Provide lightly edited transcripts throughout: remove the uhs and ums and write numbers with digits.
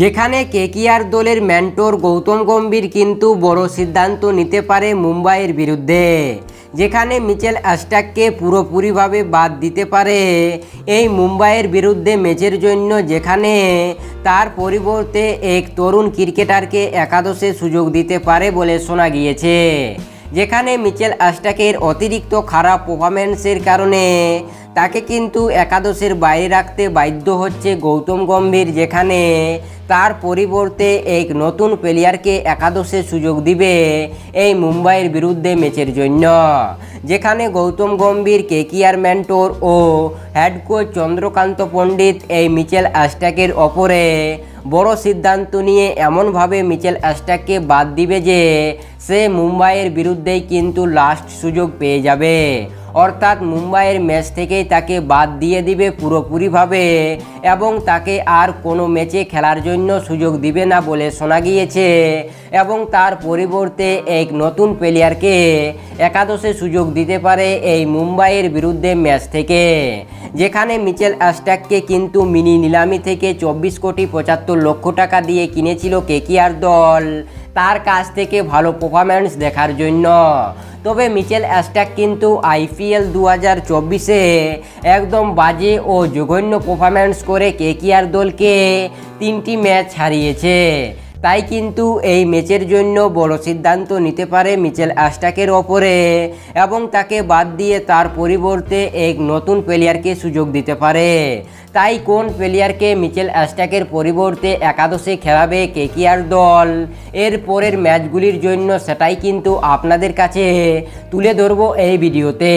যেখানে কেকেআর দলের মেন্টর গৌতম গম্ভীর কিন্তু বড় সিদ্ধান্ত নিতে পারে মুম্বাইয়ের বিরুদ্ধে, যেখানে মিচেল স্টার্ককে পুরোপুরিভাবে বাদ দিতে পারে এই মুম্বাইয়ের বিরুদ্ধে ম্যাচের জন্য, যেখানে তার পরিবর্তে এক তরুণ ক্রিকেটারকে একাদশে সুযোগ দিতে পারে বলে শোনা গিয়েছে। যেখানে মিচেল স্টার্কের অতিরিক্ত খারাপ পারফরম্যান্সের কারণে তাকে কিন্তু একাদশের বাইরে রাখতে বাধ্য হচ্ছে গৌতম গম্ভীর, যেখানে তার পরিবর্তে এক নতুন প্লেয়ারকে একাদশে সুযোগ দিবে এই মুম্বাইয়ের বিরুদ্ধে ম্যাচের জন্য। যেখানে গৌতম গম্ভীর, কেকেআর মেন্টর ও হেড কোচ চন্দ্রকান্ত পণ্ডিত এই মিচেল স্টার্কের ওপরে বড় সিদ্ধান্ত নিয়ে এমনভাবে মিচেল স্টার্ককে বাদ দিবে যে সে মুম্বাইয়ের বিরুদ্ধেই কিন্তু লাস্ট সুযোগ পেয়ে যাবে, অর্থাৎ মুম্বাইয়ের ম্যাচ থেকেই তাকে বাদ দিয়ে দিবে পুরোপুরিভাবে এবং তাকে আর কোনো ম্যাচে খেলার জন্য সুযোগ দিবে না বলে শোনা গিয়েছে। এবং তার পরিবর্তে এক নতুন প্লেয়ারকে একাদশে সুযোগ দিতে পারে এই মুম্বাইয়ের বিরুদ্ধে ম্যাচ থেকে। যেখানে মিচেল স্টার্ককে কিন্তু মিনি নিলামি থেকে 24,75,00,000 টাকা দিয়ে কিনেছিল কেকেআর দল তার কাছ থেকে ভালো পারফরম্যান্স দেখার জন্য। তবে মিচেল স্টার্ক কিন্তু আইপিএল 2024-এ একদম বাজে ও জঘন্য পারফরম্যান্স করে কেকেআর দলকে 3টি ম্যাচ হারিয়েছে। তাই কিন্তু এই ম্যাচের জন্য বড় সিদ্ধান্ত নিতে পারে মিচেল স্টার্কের ওপরে এবং তাকে বাদ দিয়ে তার পরিবর্তে এক নতুন প্লেয়ারকে সুযোগ দিতে পারে। তাই কোন প্লেয়ারকে মিচেল স্টার্কের পরিবর্তে একাদশে খেলাবে কেকেআর দল এর পরের ম্যাচগুলির জন্য, সেটাই কিন্তু আপনাদের কাছে তুলে ধরবো এই ভিডিওতে।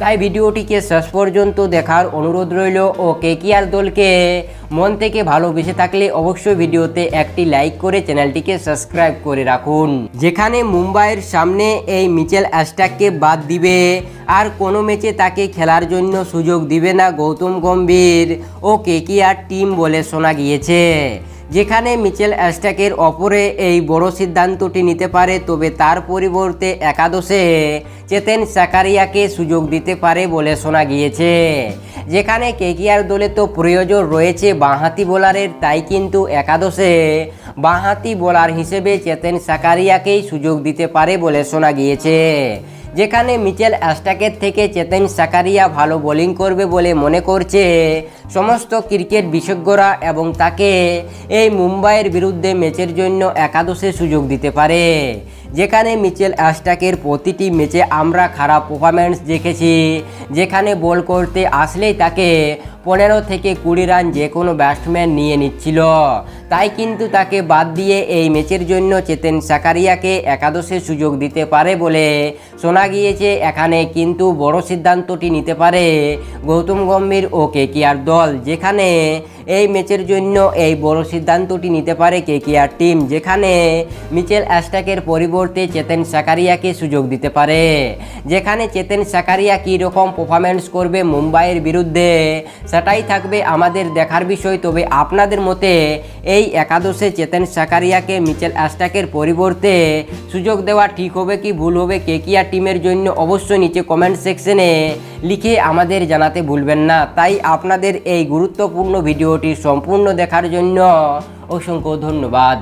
তাই ভিডিওটিকে শেষ পর্যন্ত দেখার অনুরোধ রইল ও কেকেআর দলকে মন থেকে ভালোবেসে থাকলে অবশ্যই ভিডিওতে একটি লাইক করে চ্যানেলটিকে সাবস্ক্রাইব করে রাখুন। যেখানে মুম্বাইয়ের সামনে এই মিচেল স্টার্ককে বাদ দিবে আর কোনো ম্যাচে তাকে খেলার জন্য সুযোগ দিবে না গৌতম গম্ভীর ও কেকেআর টিম বলে শোনা গিয়েছে। যেখানে মিচেল স্টার্কের ওপরে এই বড় সিদ্ধান্তটি নিতে পারে, তবে তার পরিবর্তে একাদশে চেতেন সাকারিয়াকে সুযোগ দিতে পারে বলে শোনা গিয়েছে। যেখানে কেকেআর দলে তো প্রয়োজন রয়েছে বাঁহাতি বোলারের, তাই কিন্তু একাদশে বাঁহাতি বোলার হিসেবে চেতেন সাকারিয়াকেই সুযোগ দিতে পারে বলে শোনা গিয়েছে। যেখানে মিচেল স্টার্কের থেকে চেতেন সাকারিয়া ভালো বোলিং করবে বলে মনে করছে সমস্ত ক্রিকেট বিশেষজ্ঞরা এবং তাকে এই মুম্বাইয়ের বিরুদ্ধে ম্যাচের জন্য একাদশে সুযোগ দিতে পারে। যেখানে মিচেল স্টার্কের প্রতিটি ম্যাচে আমরা খারাপ পারফরম্যান্স দেখেছি, যেখানে বল করতে আসলেই তাকে 15 থেকে 20 রান যে কোনো ব্যাটসম্যান নিয়ে নিচ্ছিল। তাই কিন্তু তাকে বাদ দিয়ে এই ম্যাচের জন্য চেতেন সাকারিয়াকে একাদশে সুযোগ দিতে পারে বলে শোনা গিয়েছে। এখানে কিন্তু বড় সিদ্ধান্তটি নিতে পারে গৌতম গম্ভীর ও কেকেআর দল, যেখানে এই ম্যাচের জন্য এই বড় সিদ্ধান্তটি নিতে পারে কেকেআর টিম। যেখানে মিচেল স্টার্কের পরিবর্তে চেতেন সাকারিয়াকে সুযোগ দিতে পারে। যেখানে চেতেন সাকারিয়া কী রকম পারফরম্যান্স করবে মুম্বাইয়ের বিরুদ্ধে সেটাই থাকবে আমাদের দেখার বিষয়। তবে আপনাদের মতে এই একাদশে চেতেন সাকারিয়াকে মিচেল স্টার্কের পরিবর্তে সুযোগ দেওয়া ঠিক হবে কি ভুল হবে কেকেআর টিমের জন্য, অবশ্যই নিচে কমেন্ট সেকশনে লিখে আমাদের জানাতে ভুলবেন না। তাই আপনাদের এই গুরুত্বপূর্ণ ভিডিওটি সম্পূর্ণ দেখার জন্য অসংখ্য ধন্যবাদ।